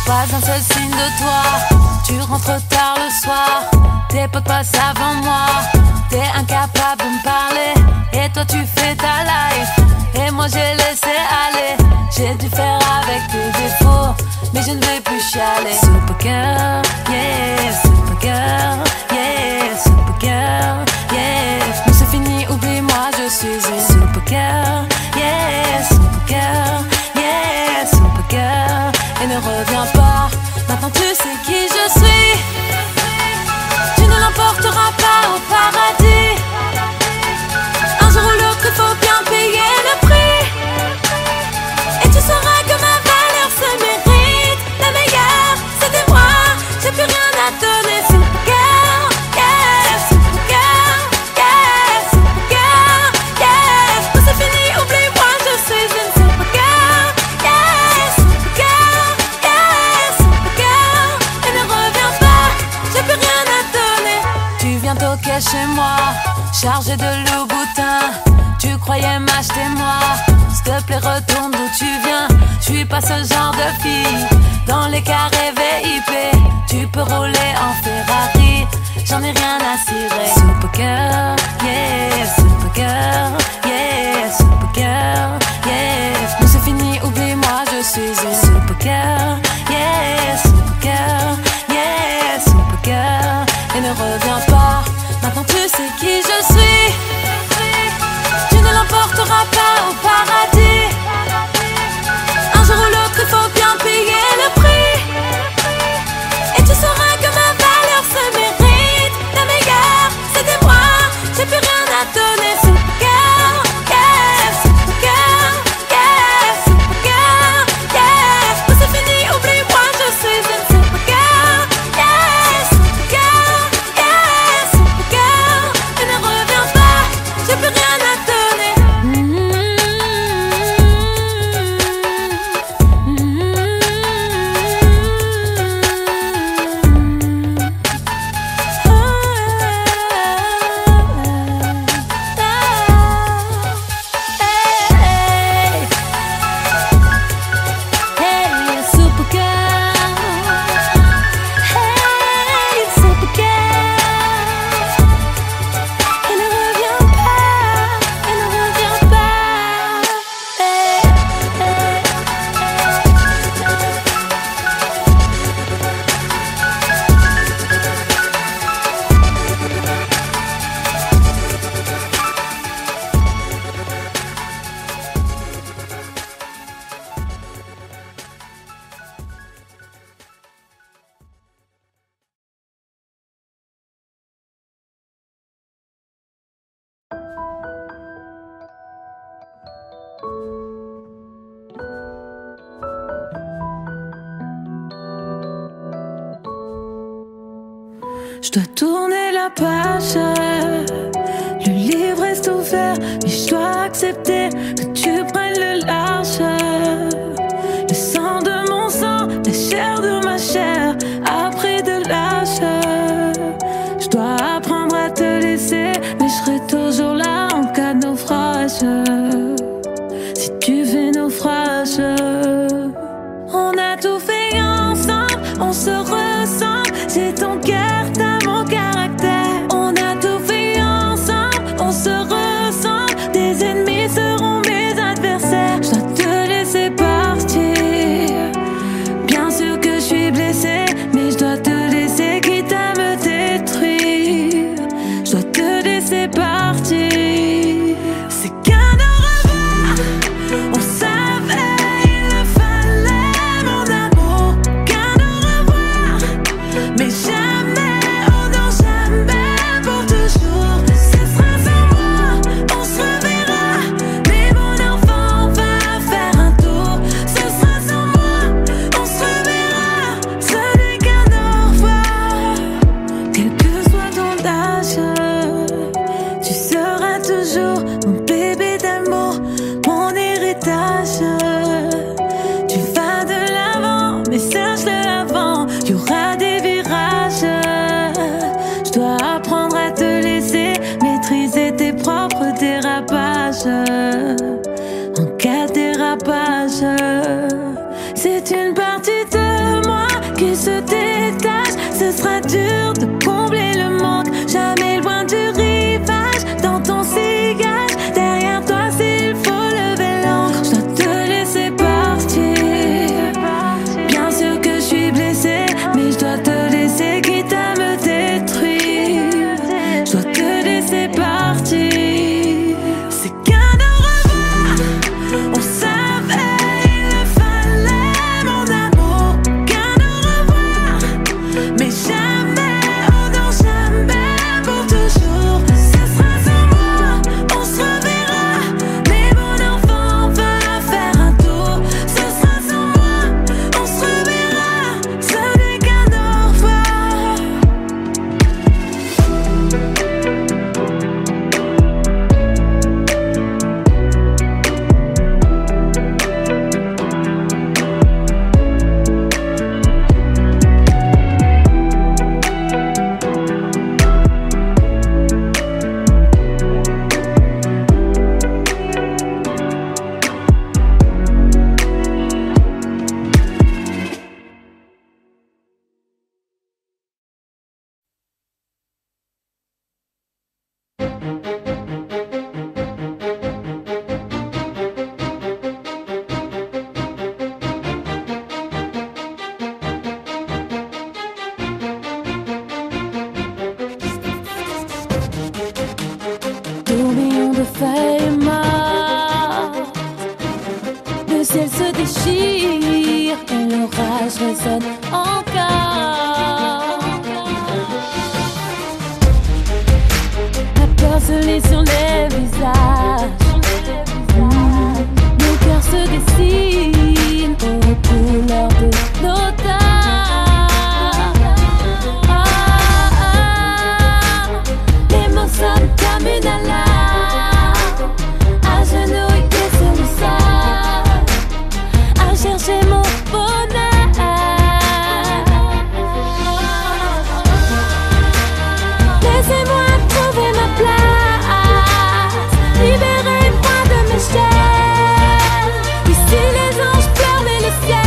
Pas un seul signe de toi. Tu rentres tard le soir. Tes potes passent avant moi. T'es incapable de me parler. Et toi tu fais ta life. Et moi j'ai laissé aller. J'ai dû faire avec tes défauts, mais je ne vais plus chialer. Supergirl, yeah, Supergirl, yeah, Supergirl, yeah. Mais c'est fini, oublie-moi, je suis une Supergirl, yeah, Supergirl, yeah, Supergirl. Et ne reviens pas, maintenant tu sais qui je suis. Tu ne l'emporteras pas au paradis. Un jour ou l'autre, il faut bien payer le prix. Et tu sauras que ma valeur se mérite. La meilleure, c'était moi. J'ai plus rien à donner. Supergirl, yeah, Supergirl, yeah, Supergirl, yeah. Quand c'est fini, oublie-moi, je suis une Supergirl, yeah, Supergirl, yeah, Supergirl. Et ne reviens pas, j'ai plus rien à donner. Tu viens toquer chez moi, chargé de Louboutin. Tu croyais m'acheter moi. S'il te plaît retourne d'où tu viens. Je suis pas ce genre de fille. Dans les carrés VIP, tu peux rouler en Ferrari. J'en ai rien à cirer. Supergirl, yeah, Supergirl, yeah, Supergirl, yeah. Mais c'est fini, oublie-moi, je suis une Supergirl, yeah, Supergirl, yeah, Supergirl. Et ne reviens pas, maintenant tu sais qui je suis. Tu ne l'emporteras pas au paradis. Un jour ou l'autre, il faut bien payer le prix. Et tu sauras que ma valeur se mérite. La meilleure, c'était moi. J'ai plus rien à donner. Supergirl, yeah, Supergirl, yeah, Supergirl, yeah. Quand c'est fini, oublie-moi, je suis une Supergirl, yeah, Supergirl, yeah, Supergirl. Et ne reviens pas, j'ai plus rien à donner. Je dois tourner la page. Le livre reste ouvert, mais je dois accepter que tu prennes le large. Le sang de mon sang, la chair de ma chair a pris de l'âge. Je dois apprendre à te laisser, mais je serai toujours là en cas de naufrage. Si tu fais naufrage, on a tout fait ensemble, on se ressemble. J'ai ton cœur, t'as mon caractère. On a tout fait ensemble, on se ressemble. Tes ennemis seront mes adversaires. Je dois te laisser partir. Bien sûr que je suis blessée, mais je dois te laisser quitte à me détruire. Je dois te laisser partir. C'est qu'un au revoir, on savait il le fallait mon amour. Qu'un au revoir, mais jamais, oh non jamais, pour toujours. Ce sera sans moi, on se reverra. Mais mon enfant, on va faire un tour. Ce sera sans moi, on se reverra. Ce n'est qu'un au revoir. Quel que soit ton âge, tu seras toujours mon bébé d'amour, mon héritage. Tu vas de l'avant, mais sache-le avant, y aura des virages. Je dois apprendre à te laisser maîtriser tes propres dérapages. En cas de dérapage, c'est une partie de moi Ce sera dur de combler le manque, jamais loin du rivage. Dans ton sillage, derrière toi s'il faut lever l'ancre. Je dois te laisser partir. Bien sûr que je suis blessée, mais je dois te laisser quitte à me détruire. Je dois te laisser partir. C'est qu'un au revoir, on savait il le fallait mon amour. Qu'un au revoir, mais jamais, oh non jamais pour toujours. Ce sera sans moi, on se reverra, mais mon enfant va faire un tour. Ce sera sans moi, on se reverra, ce n'est qu'un au revoir. Tourbillon de feuilles mortes, le ciel se déchire et l'orage résonne encore. La peur se lit sur les visages. Nos cœurs se dessinent aux couleurs de l'automne. Les mots sonnent comme une alarme, agenouillés sur le sol, à chercher mon bonheur. Laissez-moi trouver ma place, libérez-moi de mes chaînes. Ici les anges pleurent mais le ciel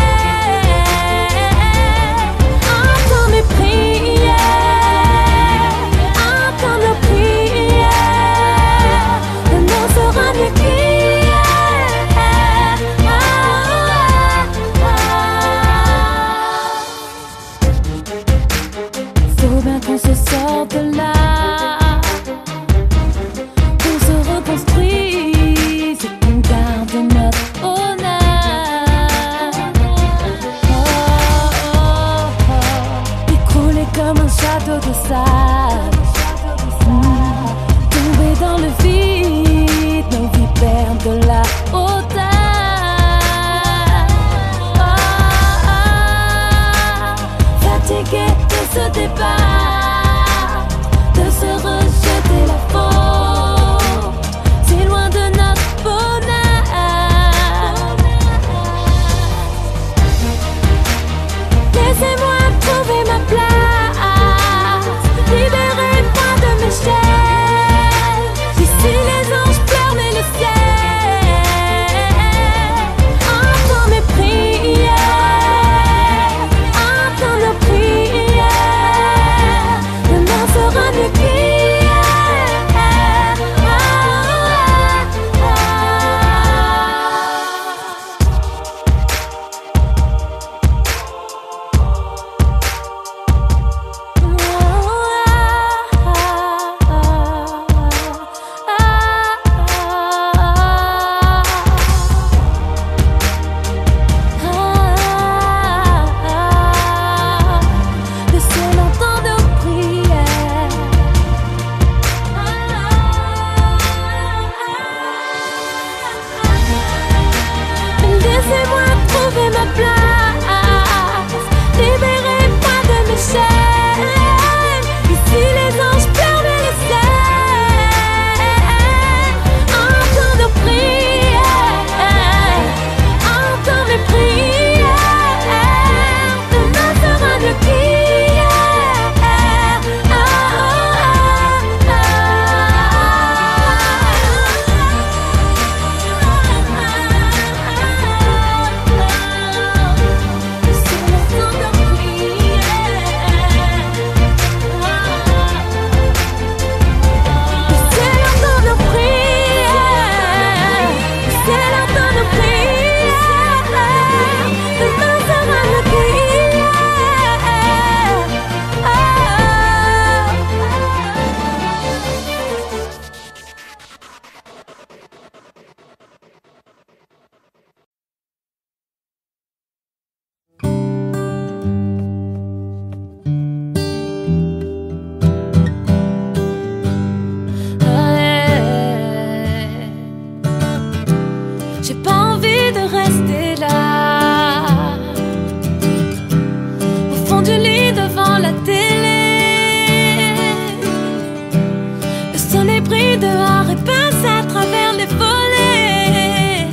soleil brille dehors et passe à travers les volets,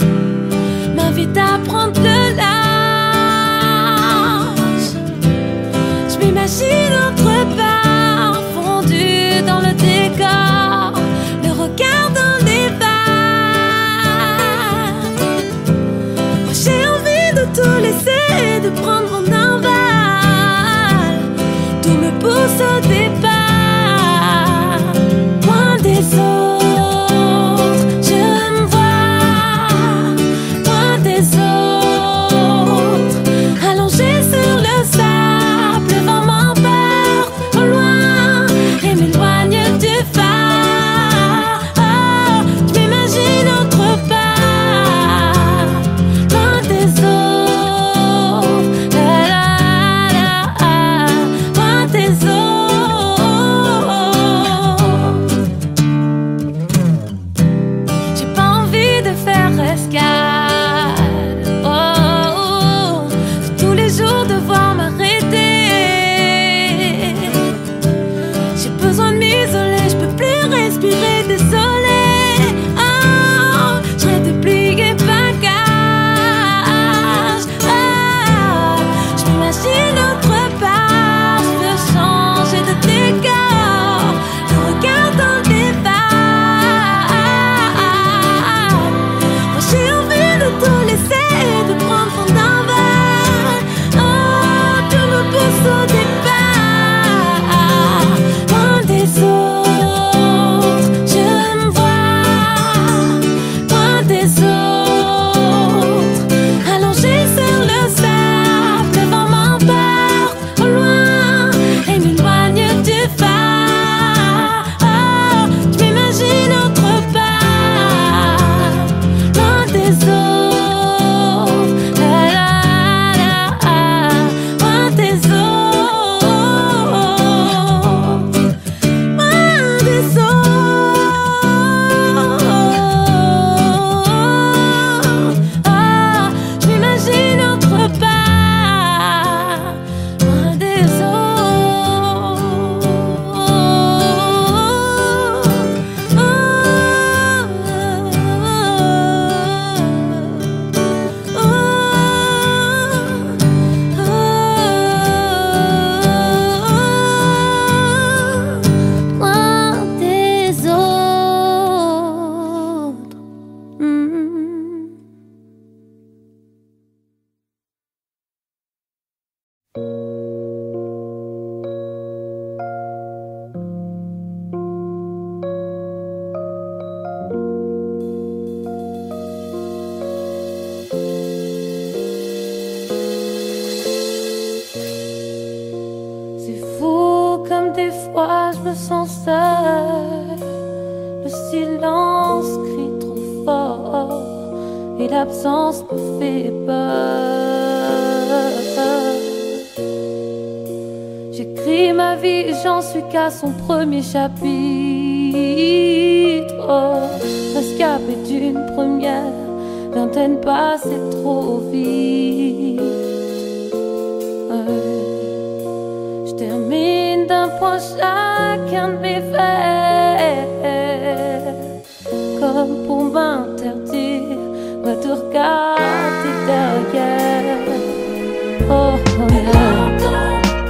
m'invite à prendre le large. Je m'imagine autre part, fondu dans le décor, le regard dans les vagues. Moi j'ai envie de tout laisser et de prendre mon envol. Tout me pousse au départ. Des autres, je me vois loin des autres, allongé sur le sable, le vent m'emporte au loin et m'éloigne du phare. Oh, je m'imagine autre part, loin des autres, loin des autres. Tous les jours devoir m'arrêter. J'ai besoin de m'isoler, je peux plus respirer, désolé. Oh, je rêve de plier bagage. Oh, je m'imagine autre part, je veux changer de décor, le regard dans les vagues. Moi j'ai envie de tout laisser, de prendre mon envol. Oh, tout me pousse au départ, loin des autres, je me vois loin des autres, allongé sur le sable, le vent m'emporte au loin et m'éloigne du phare. Oh, je m'imagine autre part, loin des autres. Des fois je me sens seule, le silence crie trop fort et l'absence me fait peur. J'écris ma vie et j'en suis qu'à son premier chapitre. Oh, rescapé d'une première vingtaine passée trop vite. Je termine d'un point chacun de mes vers, comme pour m'interdire de regarder derrière. Oh, oh,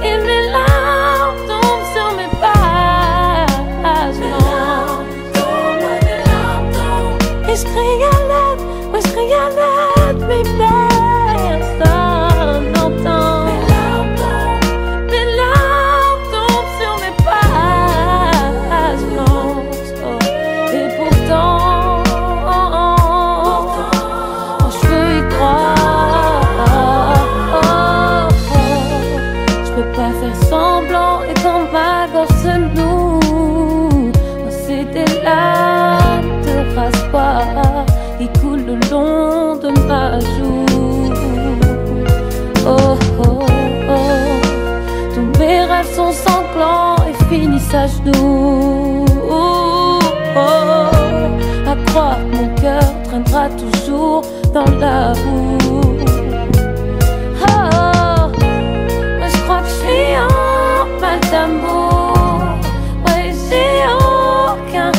et mes larmes tombent sur mes pages et je crie à l'aide, ouais je crie à l'aide, mais personne n'entend. Semblant et quand ma gorge se noue, c'est des larmes de rasoir qui coulent le long de ma joue. Oh oh oh, tous mes rêves sont sanglants et finissent à genoux. Oh, à croire que mon cœur traînera toujours dans la boue. Je suis en mal d'amour, ouais j'ai aucun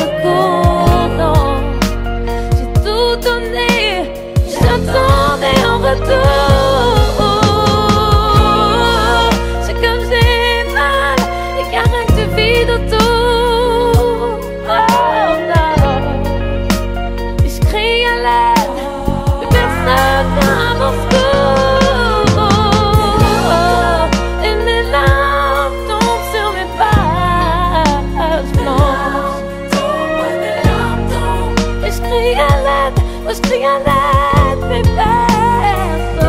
crie à l'aide, moi je crie à l'aide, mais personne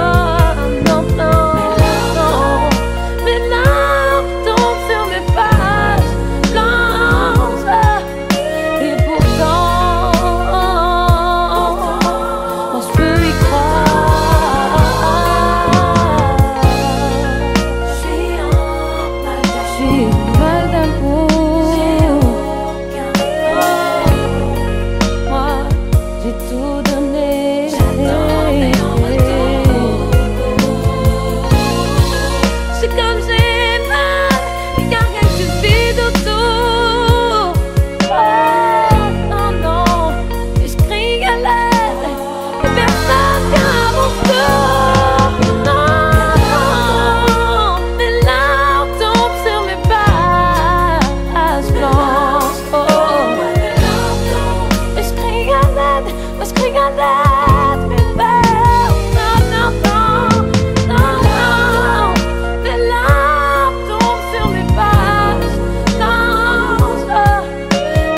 n'entend. Mes larmes tombent sur mes pages blanches. Et pourtant, moi je peux y croire. Je suis en mal d'amour. Moi j'ai tout donné. C'est comme j'ai mal, il n'y a rien que du vide autour. Oh, non, non, et je crie à l'aide, et personne vient à mon secours. Non, mes larmes tombent sur mes pages blanches. Oh, et je crie à l'aide, moi je crie à l'aide, mais personne n'entend. Non, non, mes larmes tombent sur mes pages blanches.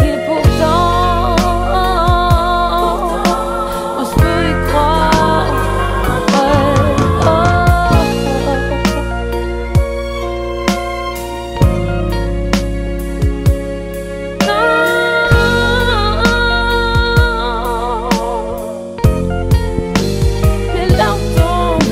Et pourtant, moi je peux y croire. Mes larmes tombent.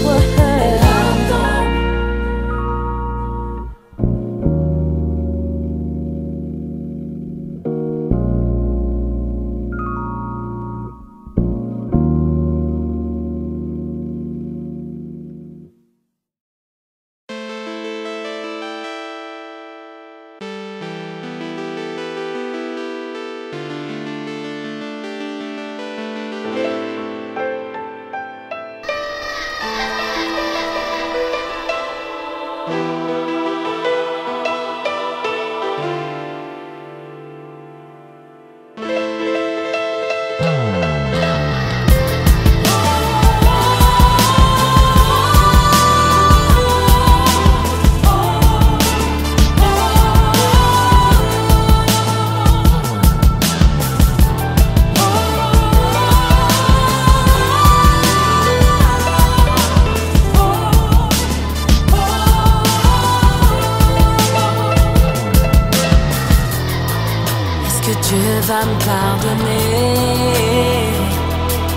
Est-ce que Dieu va me pardonner?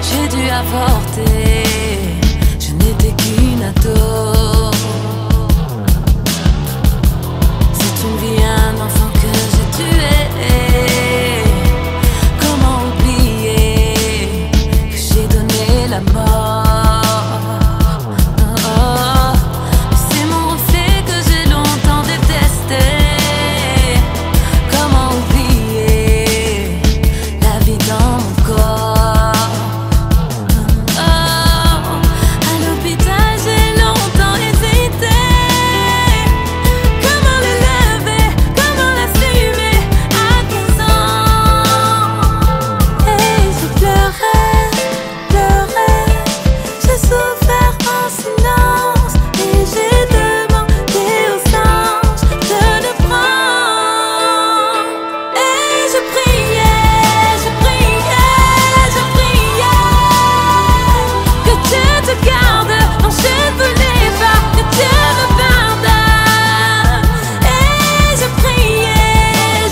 J'ai dû avorter, je n'étais qu'une ado. C'est une vie, un enfant que j'ai tué. Comment oublier que j'ai donné la mort? Oh, c'est mon reflet que j'ai longtemps détesté. Comment oublier la vie dans mon corps? Oh, à l'hôpital j'ai longtemps hésité. Comment le lever, comment l'assumer à 15 ans? Et je pleurais, j'ai souffert en silence. Et j'ai demandé aux anges de le prendre. Et je priais, que Dieu te garde. Non, je ne voulais pas que Dieu me pardonne. Et je priais,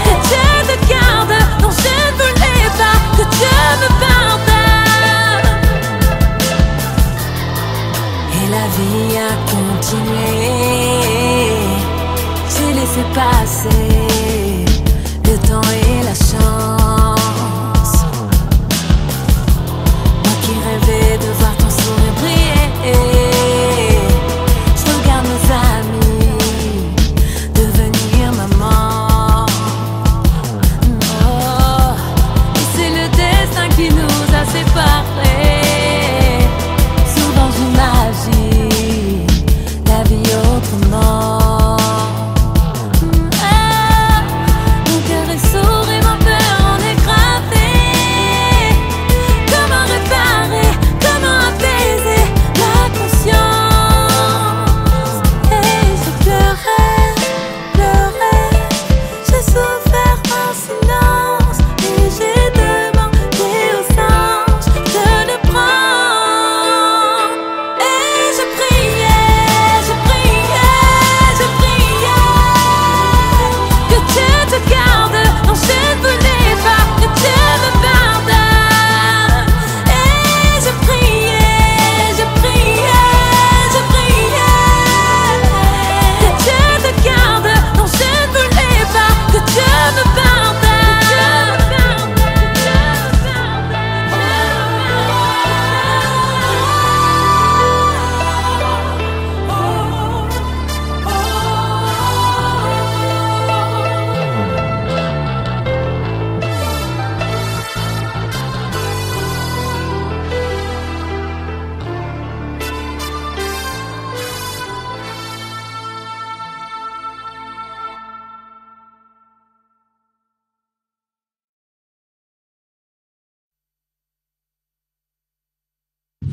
que Dieu te garde. Non, je ne voulais pas que Dieu me pardonne. Et la vie a continué. J'ai laissé passer le temps et la chance. Moi qui rêvais de voir ton sourire briller. Je regarde mes amis devenir maman. Oh, et c'est le destin qui nous a séparés. Souvent j'imagine la vie autrement. Ah,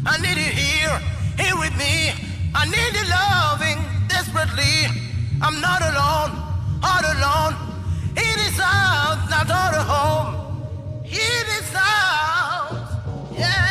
I need you here with me. I need your loving desperately. I'm not alone, all alone. In this house, not all at home. In this house, yeah.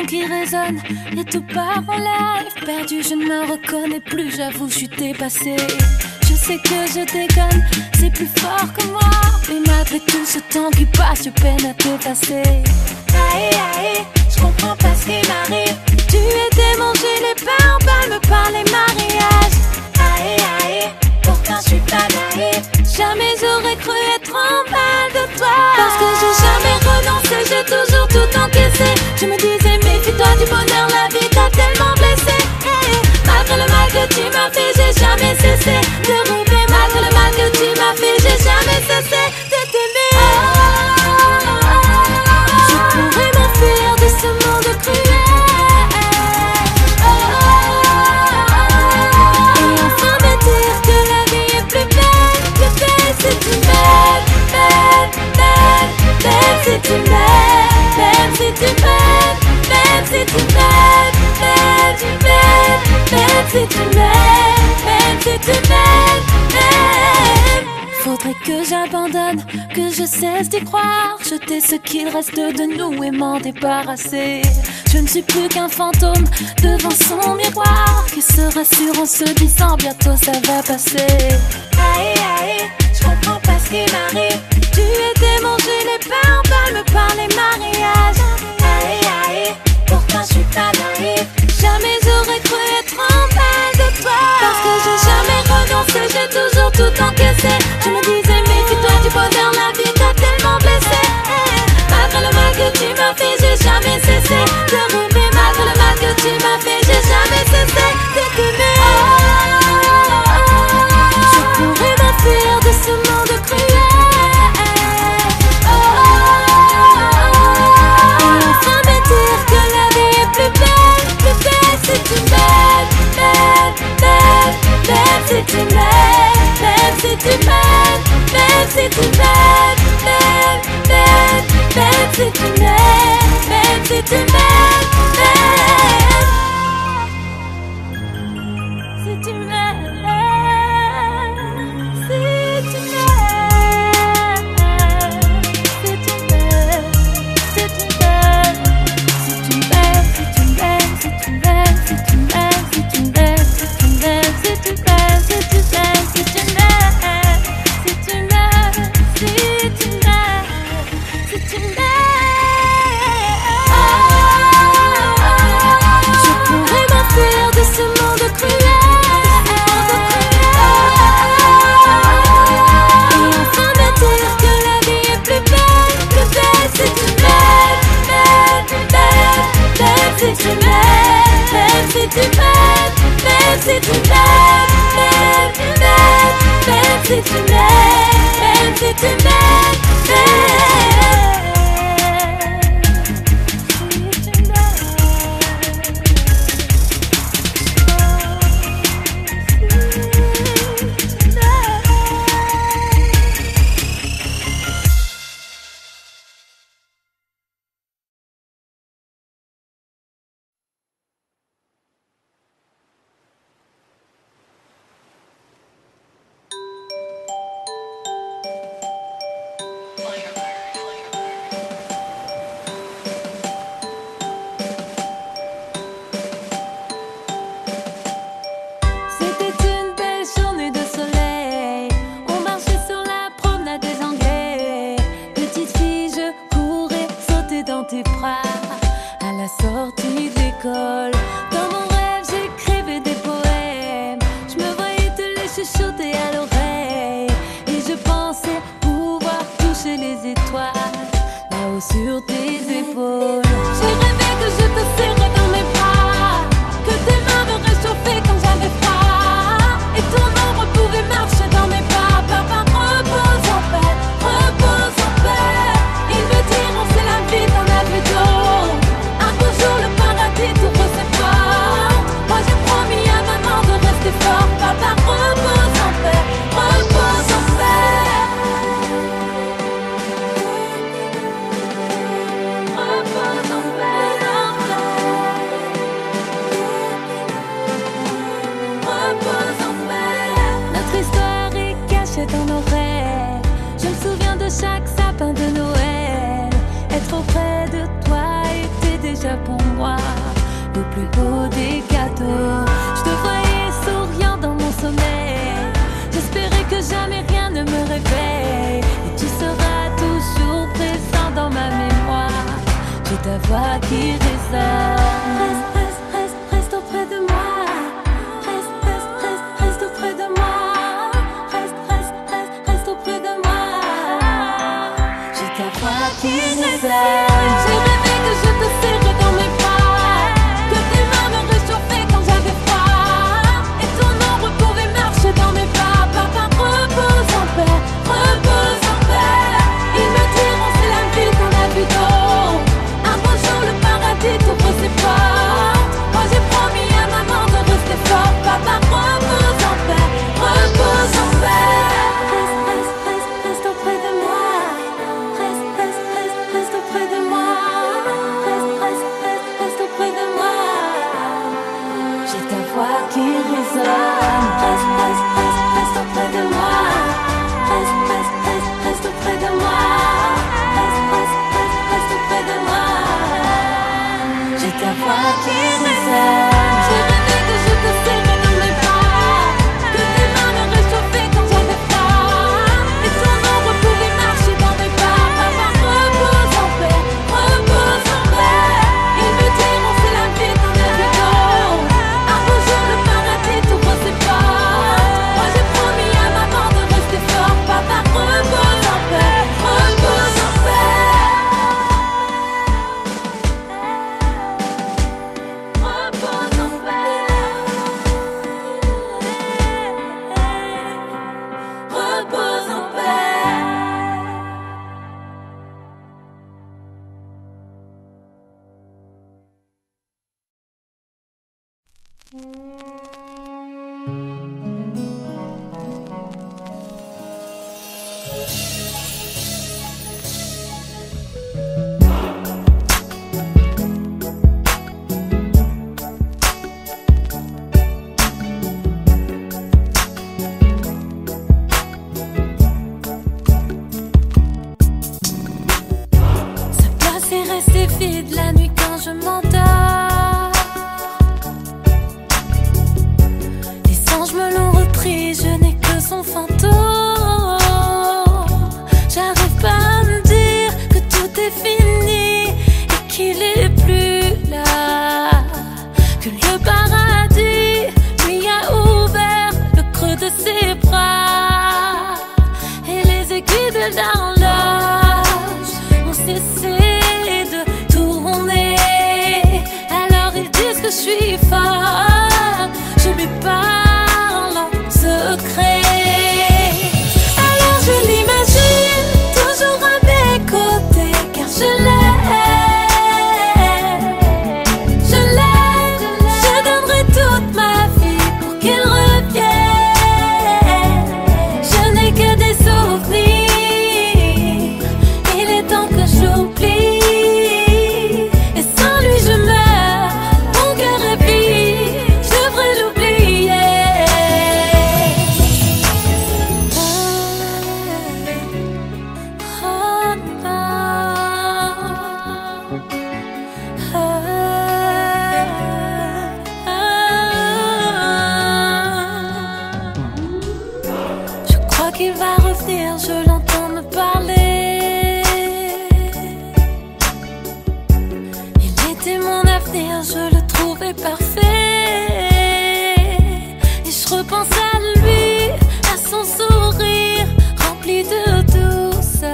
Qui résonne et tout part en live. Perdu, je ne me reconnais plus, j'avoue, je suis dépassée. Je sais que je déconne, c'est plus fort que moi. Mais malgré tout ce temps qui passe, je peine à t'effacer. Aïe aïe, je comprends pas ce qui m'arrive. Tu étais mangé les pains en bas, me parler mariage. Aïe aïe, pourtant je suis pas naïve. Jamais j'aurais cru être en mal de toi. Parce que j'ai jamais renoncé, j'ai toujours tout encaissé. Je me disais méfie-toi du bonheur, la vie t'a tellement blessé. Malgré le mal que tu m'as fait, m'abandonne, que je cesse d'y croire, jeter ce qu'il reste de nous et m'en débarrasser. Je ne suis plus qu'un fantôme devant son miroir, qui se rassure en se disant bientôt ça va passer. Aïe aïe, je comprends pas ce qui m'arrive. Tu étais mangé les pains, me par les mariages. Aïe aïe, pourtant je suis pas naïve. Jamais j'aurais cru être en mal de toi, parce que j'ai jamais renoncé, j'ai toujours tout encaissé. Je me disais méfie-toi du bonheur, la vie t'a tellement blessé. Malgré le mal que tu m'as fait, j'ai jamais cessé de rêver. Malgré le mal que tu m'as fait, j'ai jamais cessé de t'aimer. Je pourrais m'enfuir de ce monde cruel, et enfin me dire que la vie est plus belle, si tu m'aimes, même si tu m'aimes, même si tu m'aimes, même si tu m'aimes, même si tu m'aimes, même si tu m'aimes, si tu m'aimes, si tu c'est pas Vide la nuit quand je m'endors. Les anges me l'ont repris, je n'ai que son fantôme. J'arrive pas à me dire que tout est fini et qu'il est plus là, que le paradis lui a ouvert le creux de ses bras et les aiguilles de l'horloge ont cessé. Je suis folle, je lui parle en secret. Alors je l'imagine toujours à mes côtés, car je l'aime, je donnerai toute ma vie pour qu'il revienne. Je n'ai que des souvenirs, il est temps que j'oublie. Qu'il va revenir, je l'entends me parler. Il était mon avenir, je le trouvais parfait. Et je repense à lui, à son sourire rempli de douceur.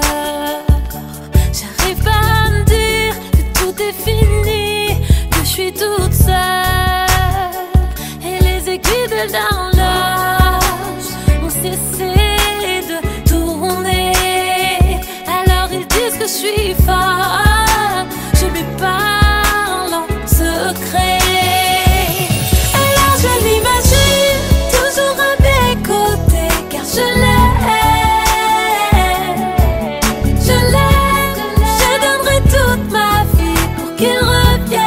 J'arrive pas à me dire que tout est fini, que je suis toute seule. Et les aiguilles de l'horloge ont cessé. Que je suis folle, je lui parle en secret. Alors je l'imagine toujours à mes côtés, car je donnerai toute ma vie pour qu'il revienne.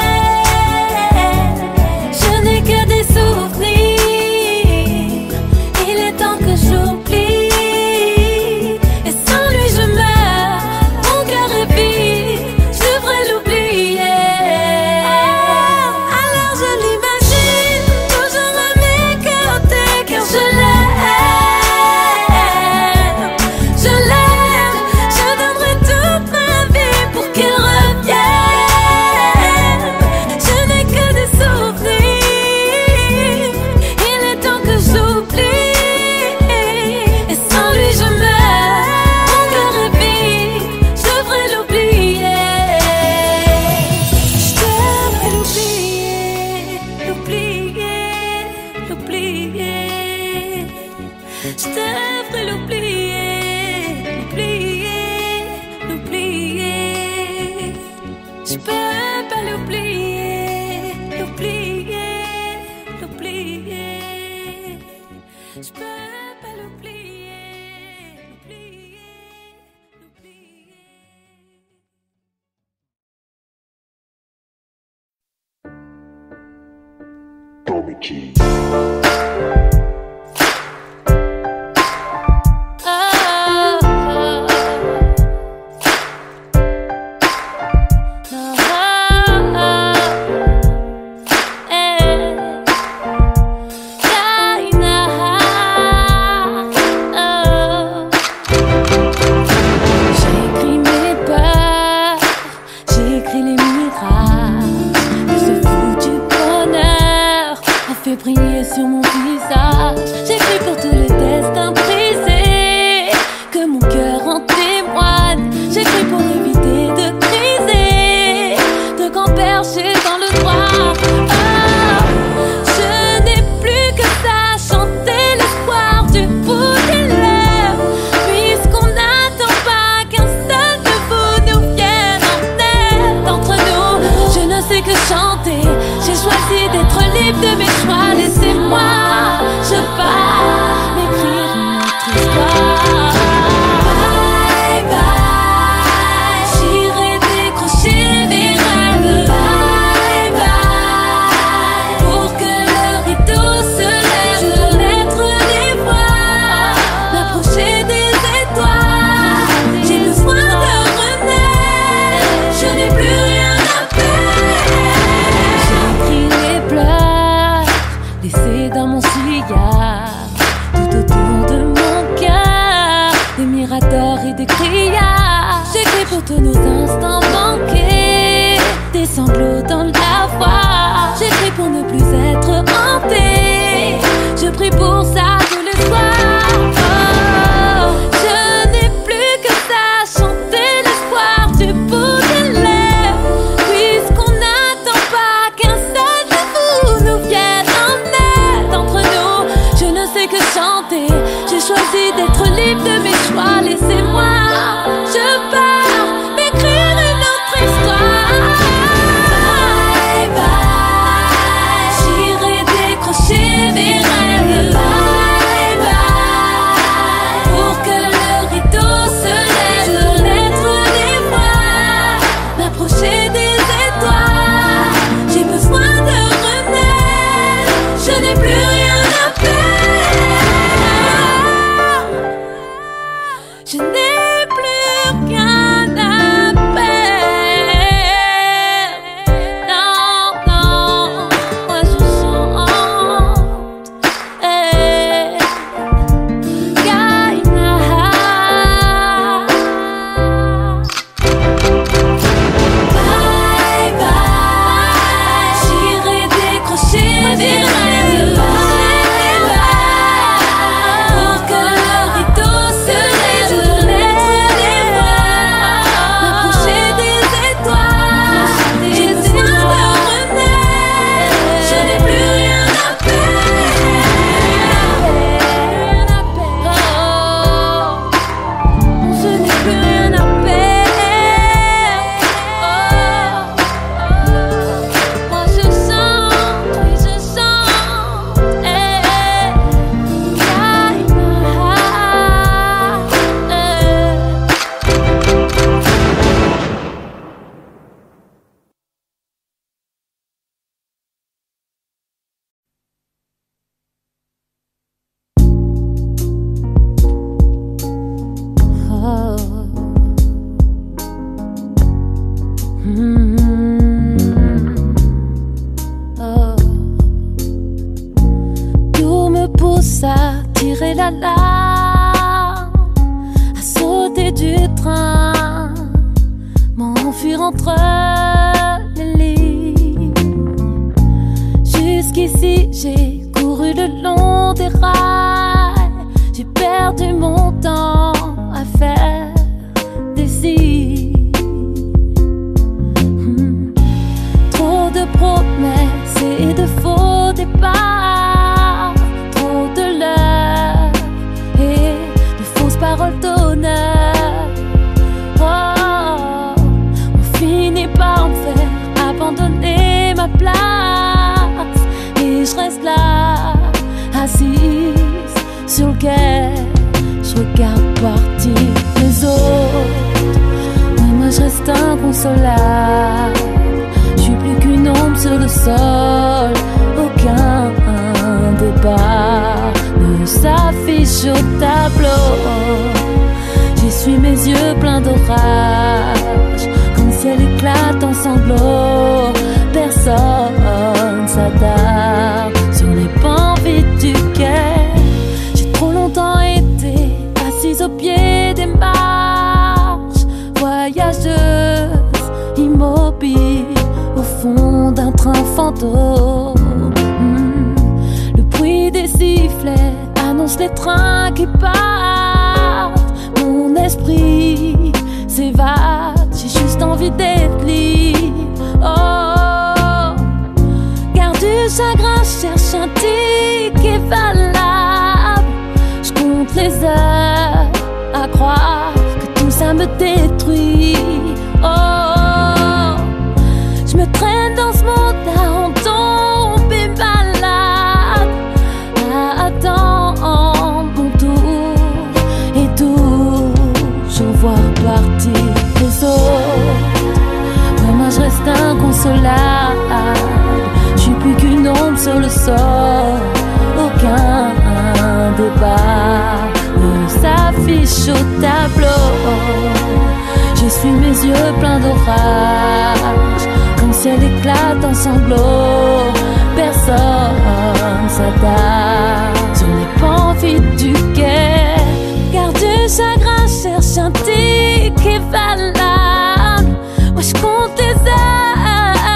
Je n'ai que des souvenirs, il est temps que j'oublie. Et sans lui je meurs. Je devrais l'oublier, l'oublier, l'oublier. Je peux pas l'oublier, l'oublier, l'oublier. Je peux pas l'oublier, l'oublier, l'oublier. Tommy G. Briller sur mon visage, j'écris pour tous les destins brisés, que mon cœur en témoigne. J'écris pour éviter de criser, de gamberger dans le noir. Oh, je n'ai plus que ça à chanter, l'espoir du bout des lèvres, puisqu'on n'attend pas qu'un seul de vous nous vienne en aide. D'entre nous, je ne sais que chanter, j'ai choisi d'être libre de mes choix. sanglots dans la voix. J'écris pour ne plus être hantée. Je prie pour ça tous les soirs. Oh, je n'ai plus que ça, chanter l'espoir du bout des lèvres. Puisqu'on n'attend pas qu'un seul de vous nous vienne en aide. Entre nous, je ne sais que chanter. J'ai choisi d'être libre de mes choix. Laissez-moi, je pars m'écrire une autre histoire. Bye bye, j'irai décrocher mes rêves. Bye bye, pour que le rideau se lève. Connaître les voies, m'approcher des étoiles. J'ai besoin de renaître, je n'ai plus rien à perdre. Je n'ai plus rien à perdre. Non, non, moi je chante. Hey, Gaïna. Bye bye, j'irai décrocher des rêves. Bye bye, pour que le rideau se lève. Connaître les voies, m'approcher des étoiles. J'ai besoin de renaître, je n'ai plus rien à perdre. Oh, je n'ai plus rien à perdre. Oh, moi je chante, oui je chante. Hey, oh. Oh. Tout me pousse à tirer la larme, à sauter du train, m'enfuir entre les lignes. Jusqu'ici j'ai couru le long des rails, j'ai perdu mon temps à faire des signes. Trop de promesses et de faux départs, trop de leurres et de fausses paroles d'honneur. Oh, on finit par me faire abandonner ma place, et je reste là, assise sur le quai. Je regarde partir les autres, mais moi je reste inconsolable. Je suis plus qu'une ombre sur le sol, aucun départ ne s'affiche au tableau. J'essuie mes yeux pleins d'orage, comme si elle éclate en sanglots. Personne s'attarde sur les pans vides du quai. J'ai trop longtemps été assise au pied des marches, voyageuse immobile au fond d'un train fantôme. Le bruit des sifflets annonce les trains qui partent. Mon esprit s'évade, j'ai juste envie d'être libre. Oh, garde du chagrin, cherche un ticket valable. Je compte les heures à croire que tout ça me détruit. Oh, je me traîne dans ce monde à en tomber malade, à attendre mon tour et toujours voir partir les autres. Mais moi je reste inconsolable, je suis plus qu'une ombre sur le sol, aucun départ ne s'affiche au tableau. J'essuie mes yeux pleins d'orage, comme si elle éclate en sanglots. Personne s'attarde sur les pans vides du quai. Garde du chagrin, cherche un ticket valable. Moi je compte les heures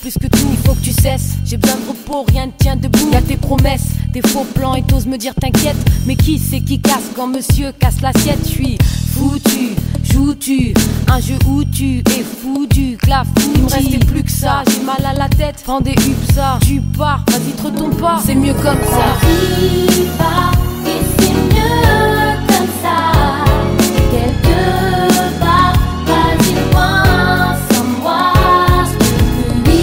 plus que tout. Il faut que tu cesses, j'ai besoin de repos, rien ne tient debout. Y'a tes promesses, tes faux plans et t'oses me dire t'inquiète. Mais qui c'est qui casse quand monsieur casse l'assiette? Je suis foutu, joues-tu un jeu où tu es foutu, clafouti. Il me restait plus que ça, j'ai mal à la tête, prends des ça. Tu pars, vas-y te retourne pas, c'est mieux comme ça. Vas-y, va, et c'est mieux comme ça. Quelque part, vas-y loin sans moi. Je peux y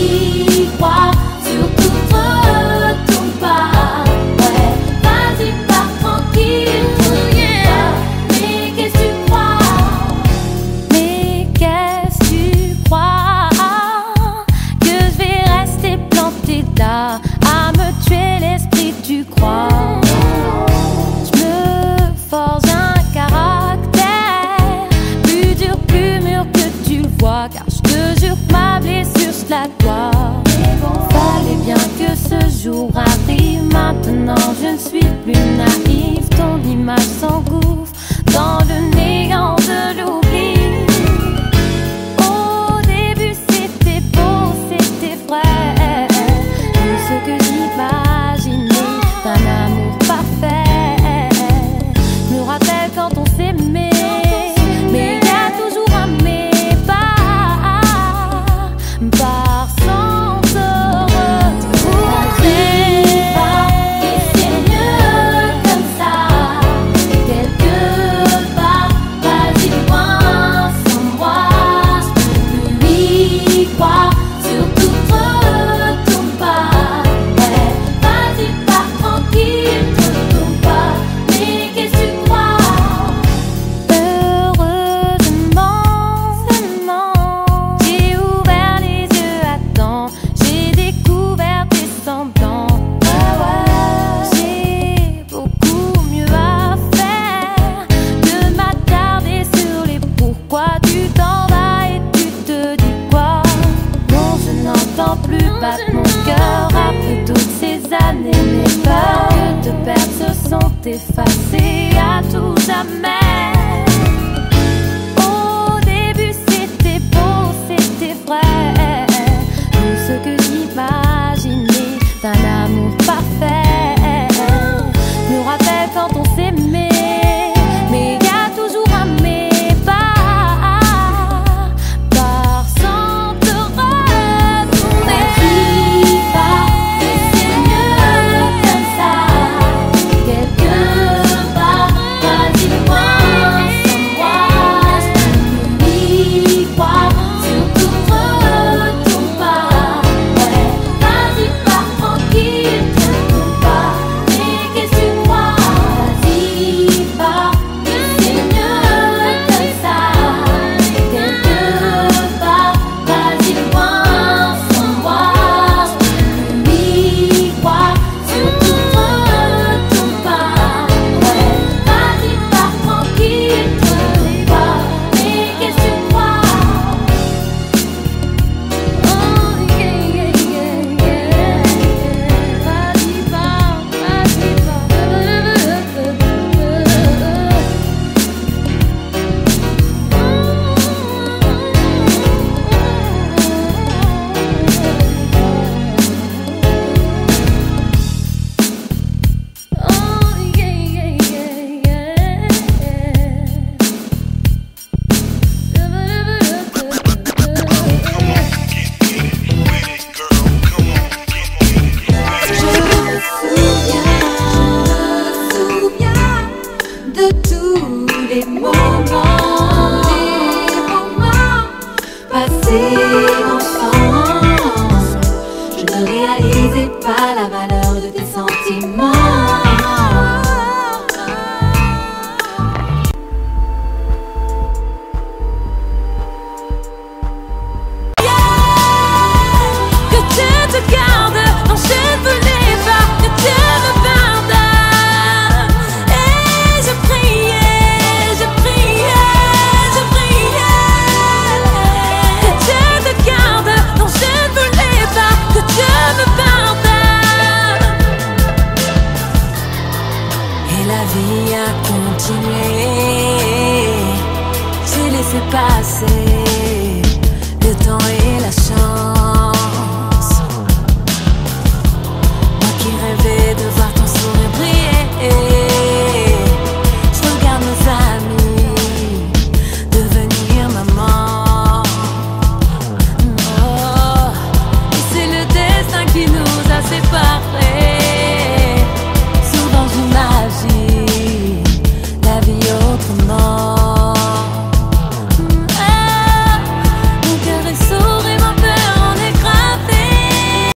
croire, surtout te retourne pas. Ouais, vas-y, pars tranquille, mais qu'est-ce que tu crois? Mais qu'est-ce que tu crois? Que je vais rester plantée là à me tuer l'esprit, tu crois? Je me forge un caractère plus dur, plus mûr que tu le vois, car je te jure que ma blessure je la dois. Fallait bien que ce jour arrive, maintenant je ne suis plus naïve. Ton image s'engouffre dans le néant de l'oubli. Au début c'était beau, c'était vrai, tout ce que j'imaginais d'un amour parfait. Je me rappelle quand on s'aimait, mais il y a toujours un mais par sans te retrouver. Et c'est mieux comme ça. Quelque part, vas-y loin sans moi. Je peux plus y croire, surtout te retourne pas. Ouais, vas-y pars tranquille, te retourne pas. Mais qu'est-ce que tu crois? Heureusement, j'ai ouvert les yeux à temps, j'ai découvert tes semblants. J'ai beaucoup mieux à faire que m'attarder sur les pourquoi. Tu t'en vas et tu te dis quoi? Non, je n'entends plus battre mon cœur après toutes ces années. Mes peurs que te perdre se sont effacées à tout jamais. Au début c'était beau, c'était vrai, tout ce que j'imaginais d'un amour parfait. Je me rappelle quand on s'aimait, mais il y a toujours un mais par sans te retourner. Vas-y, va, et c'est mieux comme ça. Quelque part, vas-y loin sans moi. Je peux y croire, surtout te retourne pas. Ouais, vas-y pars tranquille, te retourne pas. Mais qu'est-ce que tu crois? Vas-y pars, et c'est mieux comme ça. Quelque part, vas-y loin sans moi. Je peux y croire, surtout te retourne pas. Ouais, vas-y pars tranquille, te retourne pas. Mais qu'est-ce que tu crois? Oh yeah, yeah, yeah, yeah. Vas-y pars, vas-y pars. Oh yeah, yeah, yeah, Je me souviens de tous les moments passés ensemble. Je ne réalisais pas la valeur de tes sentiments. Que tu te gardes, non je ne voulais pas que tu me pardonnes. Et je priais, je priais, je priais. Que tu te gardes, non je ne voulais pas que tu me pardonnes. Et la vie a continué, j'ai laissé passer